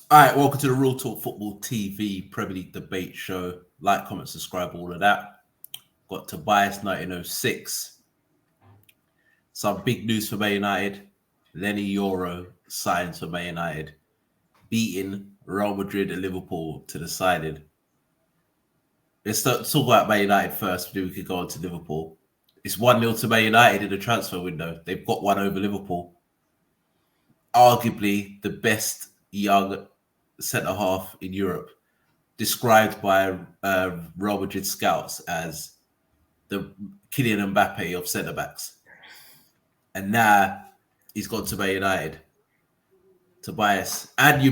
All right, welcome to the Real Talk Football TV Premier League debate show. Like, comment, subscribe, all of that. Got Tobias 1906. Some big news for Man United. Leny Yoro signs for Man United, beating Real Madrid and Liverpool to the siding. Let's talk about Man United first, then we could go on to Liverpool. It's 1-0 to Man United in the transfer window. They've got one over Liverpool. Arguably the best young centre-half in Europe, described by Real Madrid scouts as the Kylian Mbappe of centre-backs. And now he's gone to Man United. Tobias, and you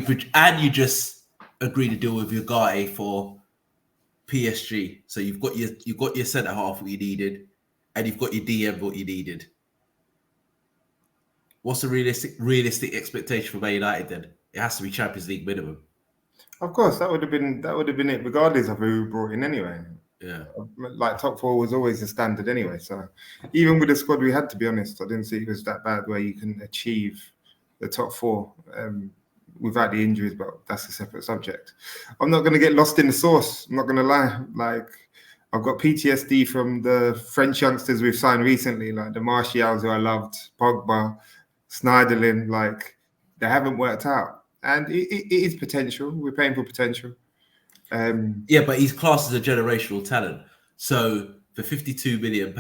just agreed to deal with Ugarte for PSG. So you've got your centre half what you needed, and you've got your DM what you needed. What's the realistic expectation for Man United then? It has to be Champions League minimum. Of course, that would have been it, regardless of who we brought in anyway. Yeah, like top four was always the standard anyway. So even with the squad we had, to be honest, I didn't see it was that bad where you can achieve the top four without the injuries. But that's a separate subject. I'm not going to get lost in the sauce. I'm not going to lie. Like, I've got PTSD from the French youngsters we've signed recently, like the Martials who I loved, Pogba, Schneiderlin. Like, they haven't worked out, and it is potential. We're paying for potential. Yeah, but he's classed as a generational talent. So for £52 million,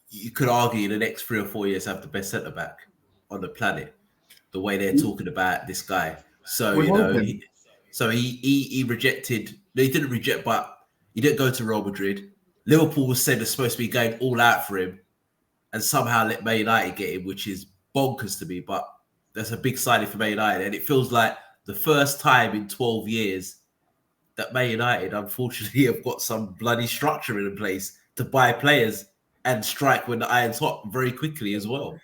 you could argue in the next 3 or 4 years have the best centre back on the planet. The way they're talking about this guy, so he rejected. No, he didn't reject, but he didn't go to Real Madrid. Liverpool was said it's supposed to be going all out for him, and somehow let Man United get him, which is bonkers to me. But that's a big signing for Man United, and it feels like the first time in 12 years that Man United, unfortunately, have got some bloody structure in place to buy players and strike when the iron's hot very quickly as well.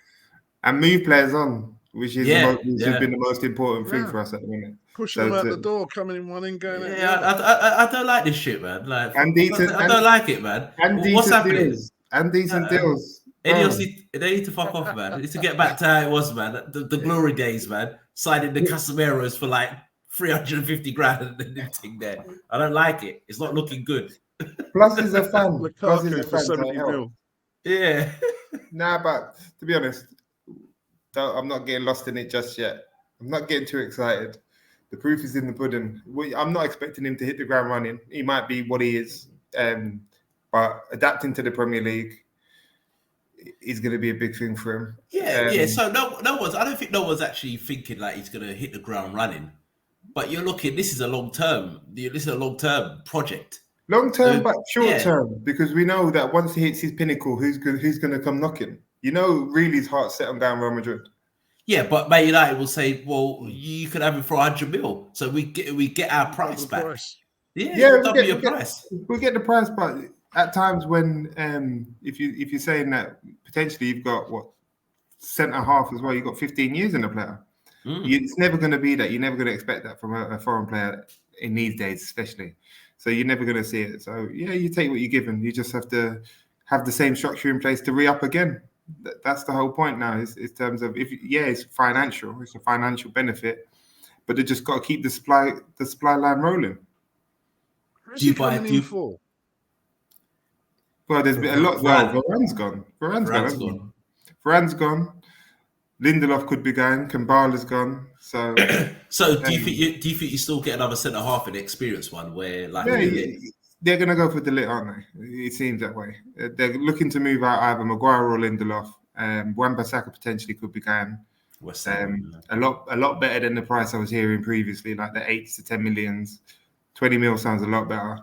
And move players on, which has been the most important thing for us at the minute. Pushing them out the door, coming in one and going out the other. I don't like this shit, man. Like, I don't like it, man. What's happening? Decent deals. They need to fuck off, man. They need to get back to how it was, man. The glory days, man. Signing the Casemiros for like 350 grand and everything there. I don't like it. It's not looking good. Plus, he's a fan. Plus, he's a fan. 70 mil. Yeah. Nah, but to be honest, I'm not getting lost in it just yet. I'm not getting too excited. The proof is in the pudding. I'm not expecting him to hit the ground running. He might be what he is, but adapting to the Premier League is going to be a big thing for him. Yeah. So I don't think no one's actually thinking like he's going to hit the ground running. But you're looking. This is a long term. This is a long term project. Long term, but short term, because we know that once he hits his pinnacle, who's going to come knocking? You know, really, his heart's set on down Real Madrid. Yeah, but Man United will say, "Well, you could have him for 100 mil, so we get our price back." Yeah, double your price. We get the price, but at times when if you're saying that potentially you've got centre half as well, you've got 15 years in the player. It's never going to be that. You're never going to expect that from a foreign player in these days, especially. So you're never going to see it. So yeah, you take what you're given. You just have to have the same structure in place to re-up again. That's the whole point now. Is in terms of it's financial. It's a financial benefit, but they just got to keep the supply line rolling. Who's he coming in for? Well, there's been a lot. Well, Varane's gone. Lindelof could be going. Kambala's gone. So, do you think you still get another centre half, an experienced one where they're going to go for the lit, aren't they? It seems that way. They're looking to move out either Maguire or Lindelof. Wan-Bissaka potentially could be going. A lot better than the price I was hearing previously, like the 8 to 10 millions. 20 mil sounds a lot better.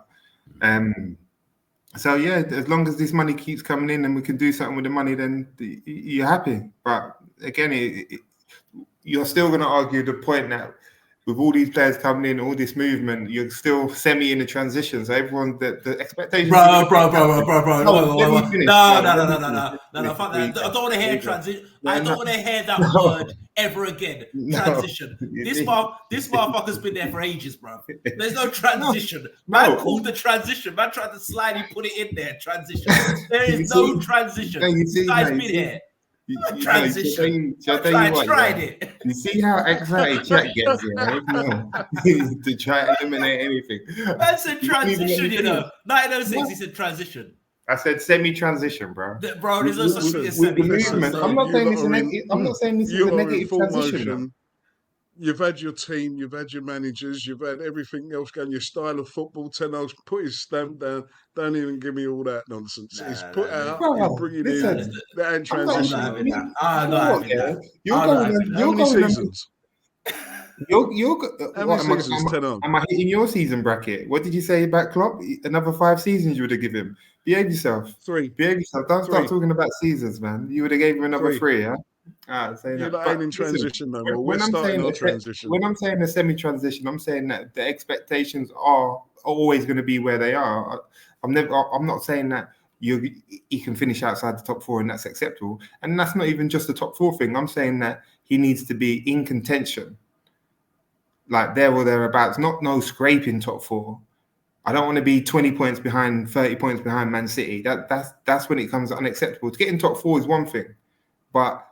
So yeah, as long as this money keeps coming in and we can do something with the money, then you're happy. But again, you're still going to argue the point that with all these players coming in, all this movement, you're still semi in the transition. So everyone, the expectations. Bro. No. Fuck that. I don't want to hear transition. I don't want to hear that word ever again. Transition. This motherfucker's been there for ages, bro. There's no transition. Man called the transition. Man tried to slightly put it in there. Transition. There is no transition. This guy's been here. Transition. Shall I tell you what? Tried it. You see how excited chat gets, yeah? No, to try and eliminate anything. That's a transition, you know. 1906, he said transition. I said semi-transition, bro. Bro, there's no such thing as semi. With the movement, I'm not saying this is a negative transition. You've had your team, you've had your managers, you've had everything else going, your style of football. Ten Hag's put his stamp down. Don't even give me all that nonsense. It's put out, he's bringing in that ain't transition. I'm not having that. How many seasons? How many seasons? Am I hitting your season bracket? What did you say about Klopp? Another 5 seasons you would have given him. Behave yourself. 3. Behave yourself. Don't start talking about seasons, man. You would have gave him another 3, yeah? You're not in transition no more. When I'm saying a semi-transition, I'm saying that the expectations are always going to be where they are. I'm not saying that you can finish outside the top 4 and that's acceptable. And that's not even just the top 4 thing. I'm saying that he needs to be in contention, like there or thereabouts, not no scraping top 4. I don't want to be 20 points behind, 30 points behind Man City. That's when it comes unacceptable. To get in top 4 is one thing, but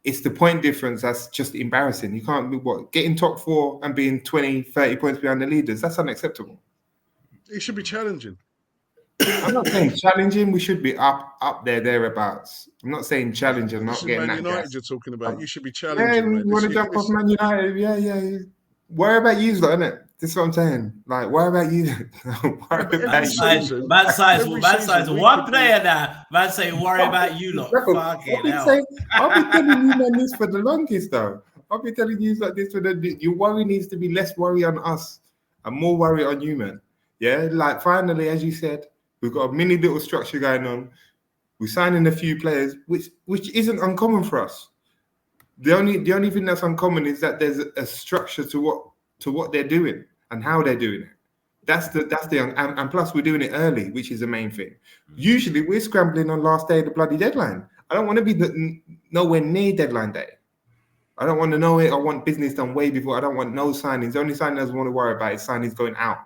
it's the point difference that's just embarrassing. You can't be getting top 4 and being 20, 30 points behind the leaders. That's unacceptable. It should be challenging. I'm not saying challenging. We should be up there, thereabouts. I'm not saying challenging. I'm not getting Man that. United you're talking about. You should be challenging. Yeah, you want to jump off Man United. Yeah. Worry about you, isn't it? This is what I'm saying. Like, worry about you. Man size one player now. Man say, worry about you lot. Fucking hell. I'll be telling you, man, this for the longest, though. I'll be telling you like this for your worry needs to be less worry on us and more worry on you, man. Yeah, like finally, as you said, we've got a mini little structure going on. We're signing a few players, which isn't uncommon for us. The only thing that's uncommon is that there's a structure to what they're doing and how they're doing it. That's the and plus we're doing it early, which is the main thing. Usually we're scrambling on last day of the bloody deadline. I don't want to be nowhere near deadline day. I don't want to know it. I want business done way before. I don't want no signings. The only signing I want to worry about is signings going out.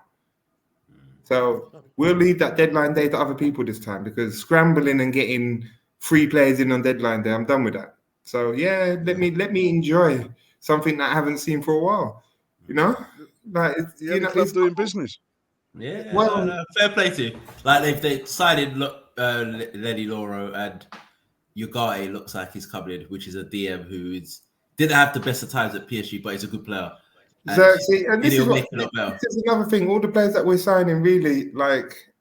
So we'll leave that deadline day to other people this time, because scrambling and getting 3 players in on deadline day, I'm done with that. So yeah, let me enjoy something that I haven't seen for a while. You know, like it's doing business. Yeah, well, fair play to you. Like they decided, Leny, Yoro, and Ugarte looks like he's coming in, which is a DM who didn't have the best of times at PSG, but he's a good player. Exactly, and this is another thing. All the players that we're signing, really, like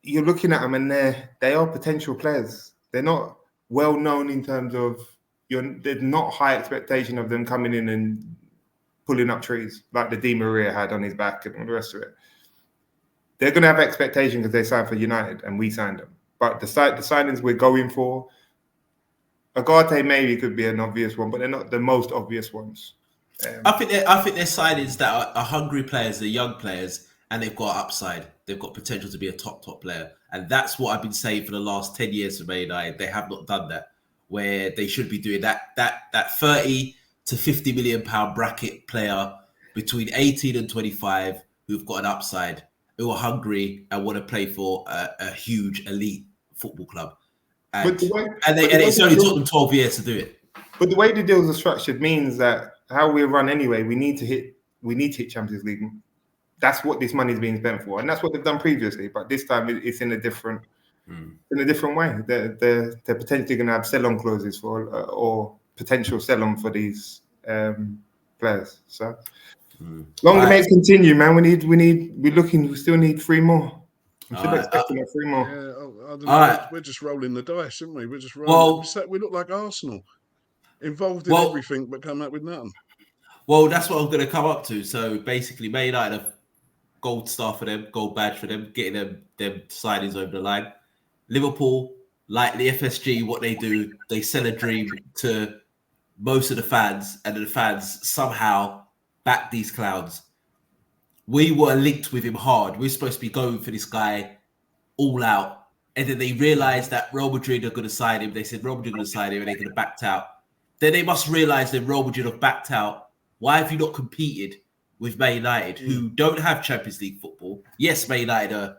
you're looking at them, and they are potential players. They're not well known in terms of there's not high expectation of them coming in and pulling up trees like the Di Maria had on his back and all the rest of it. They're going to have expectation because they signed for United and we signed them. But the signings we're going for, Ugarte maybe could be an obvious one, but they're not the most obvious ones. I think they're signings that are hungry players, they're young players, and they've got upside. They've got potential to be a top player. And that's what I've been saying for the last 10 years for Man United. They have not done that, where they should be doing that 30 to 50 million pound bracket player between 18 and 25 who've got an upside, who are hungry and want to play for a huge elite football club. And it's only took them 12 years to do it. But the way the deals are structured means that how we run anyway, we need to hit Champions League. That's what this money is being spent for, and that's what they've done previously. But this time, it's in a different way. They're potentially going to have sell-on clauses for or potential sell-on for these players. So longer may continue, man. We still need 3 more. I'm still expecting 3 more. Yeah, I don't know. We're just rolling the dice, aren't we? We're just rolling. We look like Arsenal, involved in everything, but come up with nothing. Well, that's what I'm going to come up to. So basically, Man United have gold star for them, gold badge for them, getting them signings over the line. Liverpool, like the FSG, what they do, they sell a dream to most of the fans, and the fans somehow back these clowns. We were linked with him hard. We're supposed to be going for this guy all out. And then they realized that Real Madrid are going to sign him. They said Real Madrid are going to sign him and they're going to backed out. Then they must realize that Real Madrid have backed out. Why have you not competed with Man United, who don't have Champions League football? Yes, Man United are a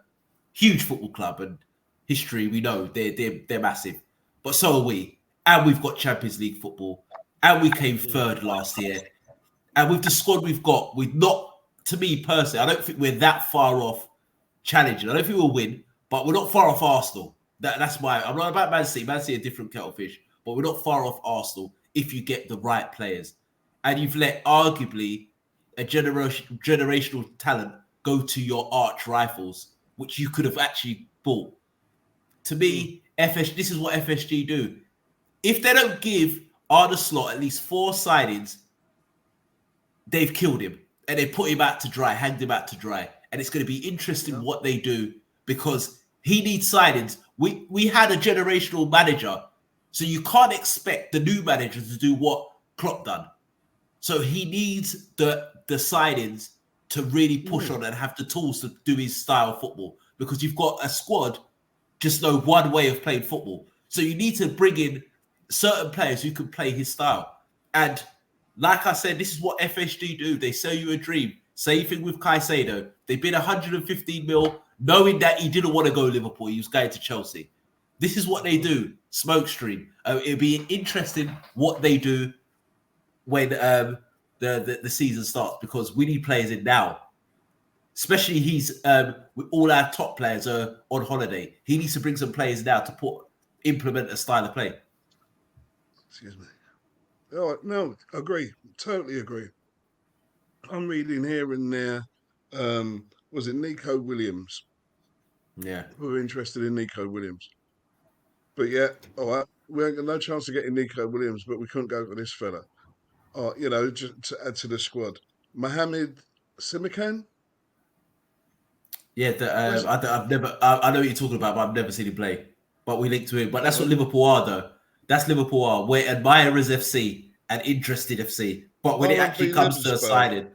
huge football club, and history, we know they're massive. but so are we. And we've got Champions League football. And we came third last year. And with the squad we've got, we're not, to me personally, I don't think we're that far off challenging. I don't think we'll win, but we're not far off Arsenal. That's why I'm not about Man City. Man City are different kettle fish, but we're not far off Arsenal if you get the right players. And you've let arguably a generational talent go to your arch rivals, which you could have actually bought. To me, this is what FSG do. If they don't give Arne Slot at least 4 signings, they've killed him and they put him out to dry, hanged him out to dry. And it's going to be interesting what they do because he needs signings. We had a generational manager, so you can't expect the new manager to do what Klopp done. So he needs the signings to really push on and have the tools to do his style of football because you've got a squad just know one way of playing football. So you need to bring in certain players who can play his style. And like I said, this is what FSG do. They sell you a dream. Same thing with Caicedo. They bid 115 mil, knowing that he didn't want to go Liverpool. He was going to Chelsea. This is what they do. Smokescreen. It'll be interesting what they do when the season starts because we need players in now. Especially with all our top players are on holiday. He needs to bring some players now to implement a style of play. Excuse me. Oh, no, agree. Totally agree. I'm reading here and there. Was it Nico Williams? Yeah. We're interested in Nico Williams. But yeah, all right. We ain't got no chance of getting Nico Williams, but we couldn't go for this fella. Just to add to the squad. Mohamed Simikan? Yeah, I know what you're talking about, but I've never seen him play. But we linked to him. But that's what Liverpool are, though. That's Liverpool are. We're admirers FC and interested FC. But when it actually comes to a signing,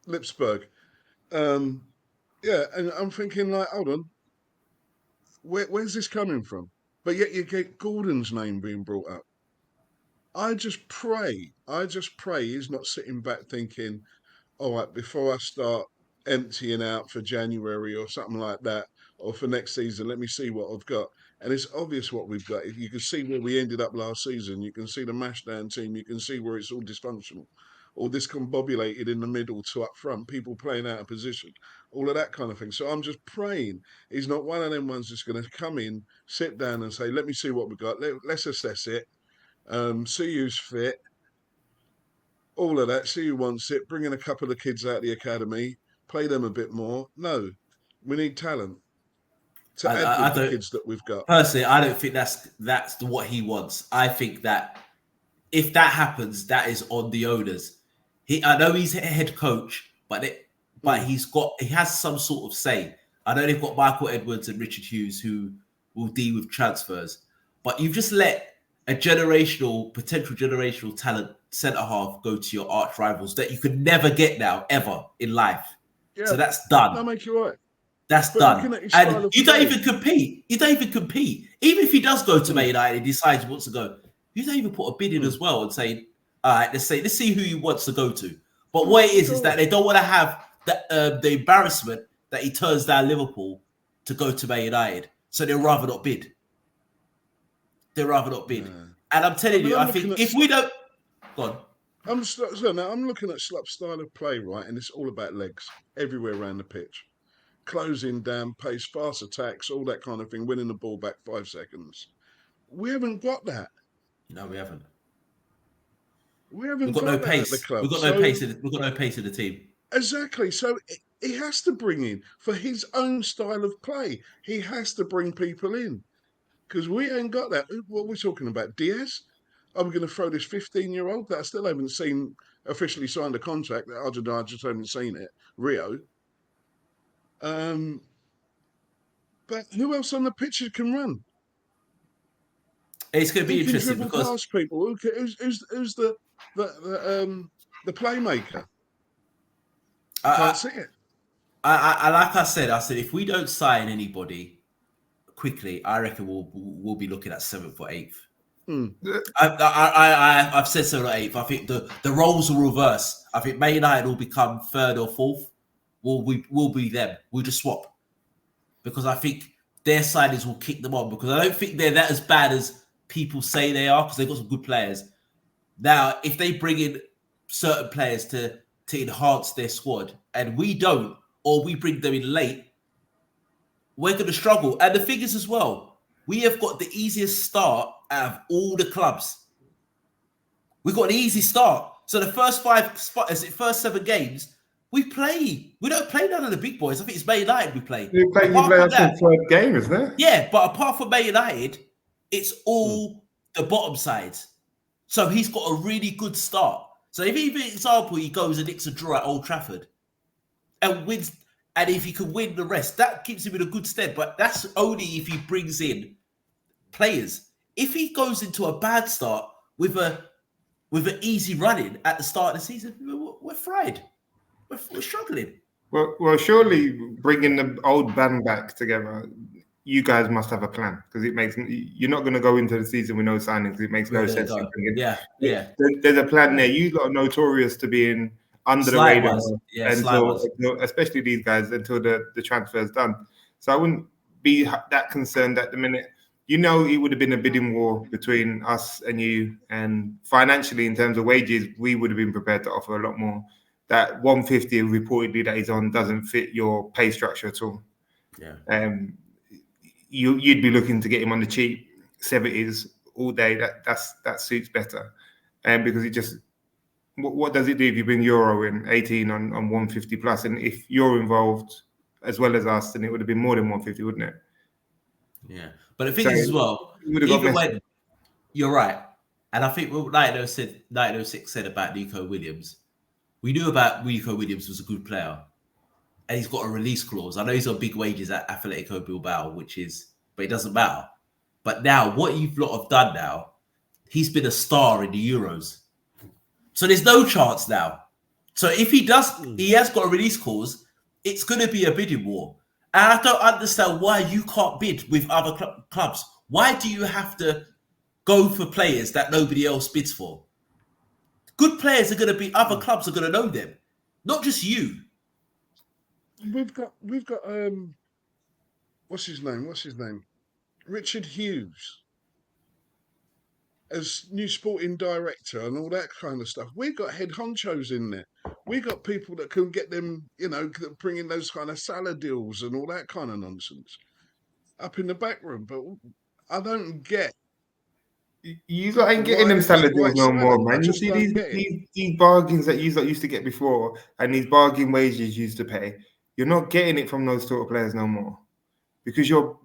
Lipsburg. Yeah, and I'm thinking like, hold on, where's this coming from? But yet you get Gordon's name being brought up. I just pray he's not sitting back thinking, all right, before I start emptying out for January or something like that, or for next season, let me see what I've got. And it's obvious what we've got. If you can see where we ended up last season, you can see the mashdown team, you can see where it's all dysfunctional, all discombobulated in the middle to up front, people playing out of position, all of that kind of thing. So I'm just praying he's not one of them ones that's going to come in, sit down and say, let me see what we've got. Let's assess it. See who's fit. All of that, see who wants it, bring in a couple of kids out of the academy, play them a bit more. No, we need talent to add with the kids that we've got. Personally, I don't think that's what he wants. I think that if that happens, that is on the owners. I know he's a head coach, but he has some sort of say. I know they've got Michael Edwards and Richard Hughes who will deal with transfers, but you've just let a potential generational talent centre-half go to your arch rivals that you could never get now, ever in life. Yeah, so that's done. That makes you right. That's done. And you don't even compete. Even if he does go to Man United and decides he wants to go, you don't even put a bid in as well and say, all right, let's see who he wants to go to. But what it is that they don't want to have the embarrassment that he turns down Liverpool to go to Man United. So they'd rather not bid. And I'm telling you, I think if we don't... Go on. I'm looking at Slup's style of play, right? And it's all about legs everywhere around the pitch. Closing down, pace, fast attacks, all that kind of thing, winning the ball back 5 seconds. We haven't got that. No, we haven't. We've got no pace. At the club. We've got no pace in the team. Exactly. So he has to bring in, for his own style of play, he has to bring people in. Because we ain't got that. What are we talking about? Diaz? Are we going to throw this 15-year-old that I still haven't seen officially signed a contract? That I just haven't seen it. Rio. But who else on the pitch can run? It's going to be interesting because past people. Who's the playmaker? Can't see it. Like I said, if we don't sign anybody quickly, I reckon we'll be looking at 7th or 8th. I've said 7th or 8th. I think the roles will reverse. I think Man United will become 3rd or 4th. We'll be them. We'll just swap because I think their signings will kick them on because I don't think they're that as bad as people say they are because they've got some good players. Now, if they bring in certain players to enhance their squad and we don't, or we bring them in late, we're going to struggle. And the thing is as well, we have got the easiest start out of all the clubs. We've got an easy start. So the first first 7 games, we don't play none of the big boys. I think it's Man United we play. You play us in third game, isn't it? Yeah, but apart from Man United, it's all the bottom sides. So he's got a really good start. So if for example, he goes and nicks a draw at Old Trafford and wins, and if he can win the rest, that keeps him in a good stead. But that's only if he brings in players. If he goes into a bad start with an easy running at the start of the season, we're fried. We're struggling. Well, surely bringing the old band back together, you guys must have a plan because you're not going to go into the season with no signings. It makes no sense. Yeah. There's a plan there. You lot are notorious to being under the radar until, especially these guys, until the transfer is done. So I wouldn't be that concerned at the minute. You know, it would have been a bidding war between us and you, and financially, in terms of wages, we would have been prepared to offer a lot more. That 150 reportedly that he's on doesn't fit your pay structure at all. Yeah. You'd be looking to get him on the cheap 70s all day. That suits better, because it just what does it do if you bring Yoro in 18 on 150 plus, and if you're involved as well as us, then it would have been more than 150, wouldn't it? Yeah, but the thing is as well, even when you're right, and I think what 1906 said about Nico Williams. We knew about Nico Williams was a good player, and he's got a release clause. I know he's on big wages at Atletico Bilbao, but it doesn't matter. But now, what you've lot have done now, he's been a star in the Euros. So there's no chance now. So if he has got a release clause, it's going to be a bidding war. And I don't understand why you can't bid with other clubs. Why do you have to go for players that nobody else bids for? Good players are going to be, other clubs are going to know them, not just you. We've got what's his name? Richard Hughes as new sporting director and all that kind of stuff. We've got head honchos in there. We got people that can get them, that bring in those kind of salad deals and all that kind of nonsense up in the back room. But I don't get. You ain't getting them salad deals no more, man. You see these bargains that you used to get before, and these bargain wages you used to pay. You're not getting it from those sort of players no more, because you're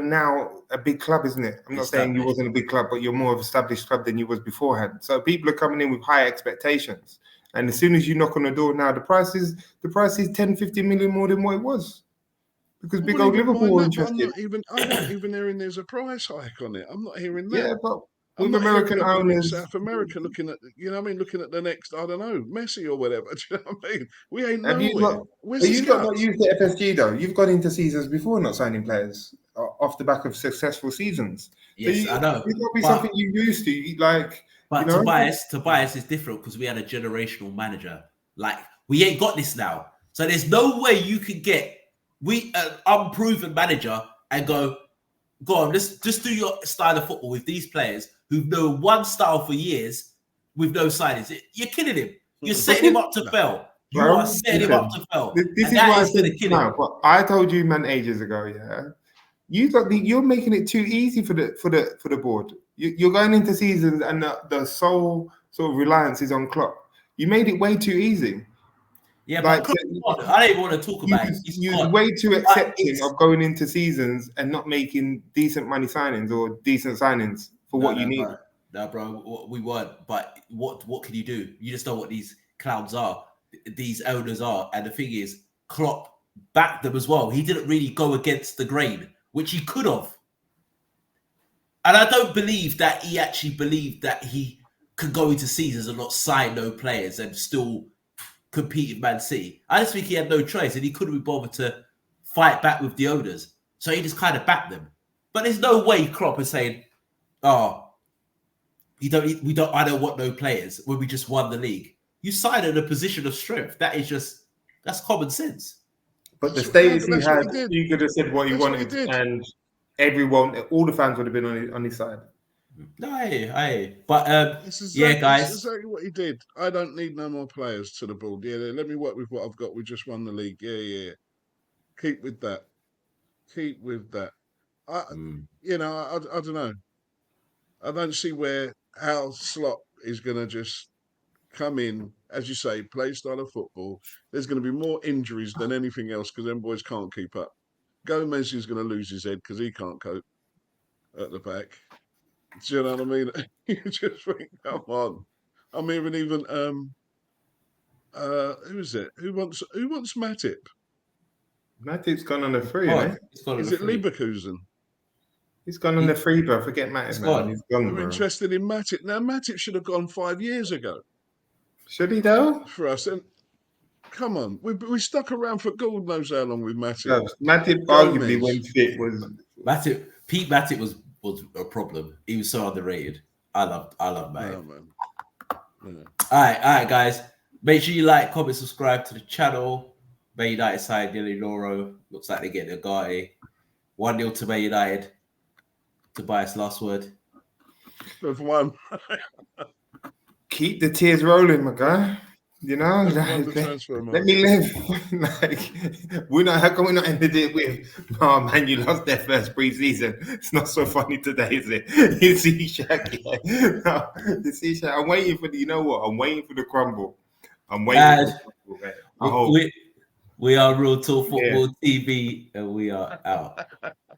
now a big club, isn't it? I'm not saying you wasn't a big club, but you're more of an established club than you was beforehand. So people are coming in with high expectations, and as soon as you knock on the door now, the price is 10, 15 million more than what it was. Because big old Liverpool are interested. I'm not even hearing there's a price hike on it. I'm not hearing that. Yeah, but with American owners, South America looking at, looking at the next, I don't know, Messi or whatever. Do you know what I mean? We ain't nowhere. You've not used the FSG though. You've gone into seasons before not signing players off the back of successful seasons. Yes, I know. It's got to be something you used to like. But Tobias is different because we had a generational manager. Like, we ain't got this now. So there's no way you can get an unproven manager and go on, just do your style of football with these players who've known one style for years with no signings. You're killing him. You're setting him up to fail. You are setting him up to fail. This is why I said but I told you, man, ages ago, yeah. You're making it too easy for the board. You're going into seasons and the sole sort of reliance is on Klopp. You made it way too easy. Yeah, but I don't even want to talk about it. You're way too accepting of going into seasons and not making decent money signings or decent signings for what you need. No, bro, we weren't. But what can you do? You just know what these clowns are, these owners are. And the thing is, Klopp backed them as well. He didn't really go against the grain, which he could have. And I don't believe that he actually believed that he could go into seasons and not sign no players and still compete with Man City. I just think he had no choice and he couldn't be bothered to fight back with the owners. So he just kind of backed them. But there's no way Klopp is saying, I don't want no players when we just won the league. You signed in a position of strength. That's common sense. But the status he had, he could have said what he wanted and all the fans would have been on his side. No, but It's guys. exactly what he did. I don't need no more players to the board. Yeah, let me work with what I've got. We just won the league. Yeah. Keep with that. I don't know. I don't see how Slot is going to just come in, as you say, play style of football. There's going to be more injuries than anything else because them boys can't keep up. Gomez is going to lose his head because he can't cope at the back. Do you know what I mean? You just think, come on. I'm hearing even who is it? Who wants Matip? Matip's gone on the free, Is it Leverkusen? He's gone on the free, bro. Forget Matip, man. He's gone, We're bro. interested in Matip. Now, Matip should have gone 5 years ago. Should he, though? For us. And come on. We stuck around for God knows how long with Matip. Matip arguably when fit was... Pete Matip was a problem. He was so underrated. I love Matip. Man. Yeah. All right, guys. Make sure you like, comment, subscribe to the channel. Man United side, Yoro. Looks like they get the guy. 1-0 to Man United. Tobias, last word. There's one. Keep the tears rolling, my guy. You know, let me live. How come we're not ended it with, oh man, you lost their first pre-season. It's not so funny today, is it? You see, Shaq, I'm waiting for you know what? I'm waiting for the crumble. I'm waiting for the crumble, we are Real Talk Football TV, and we are out.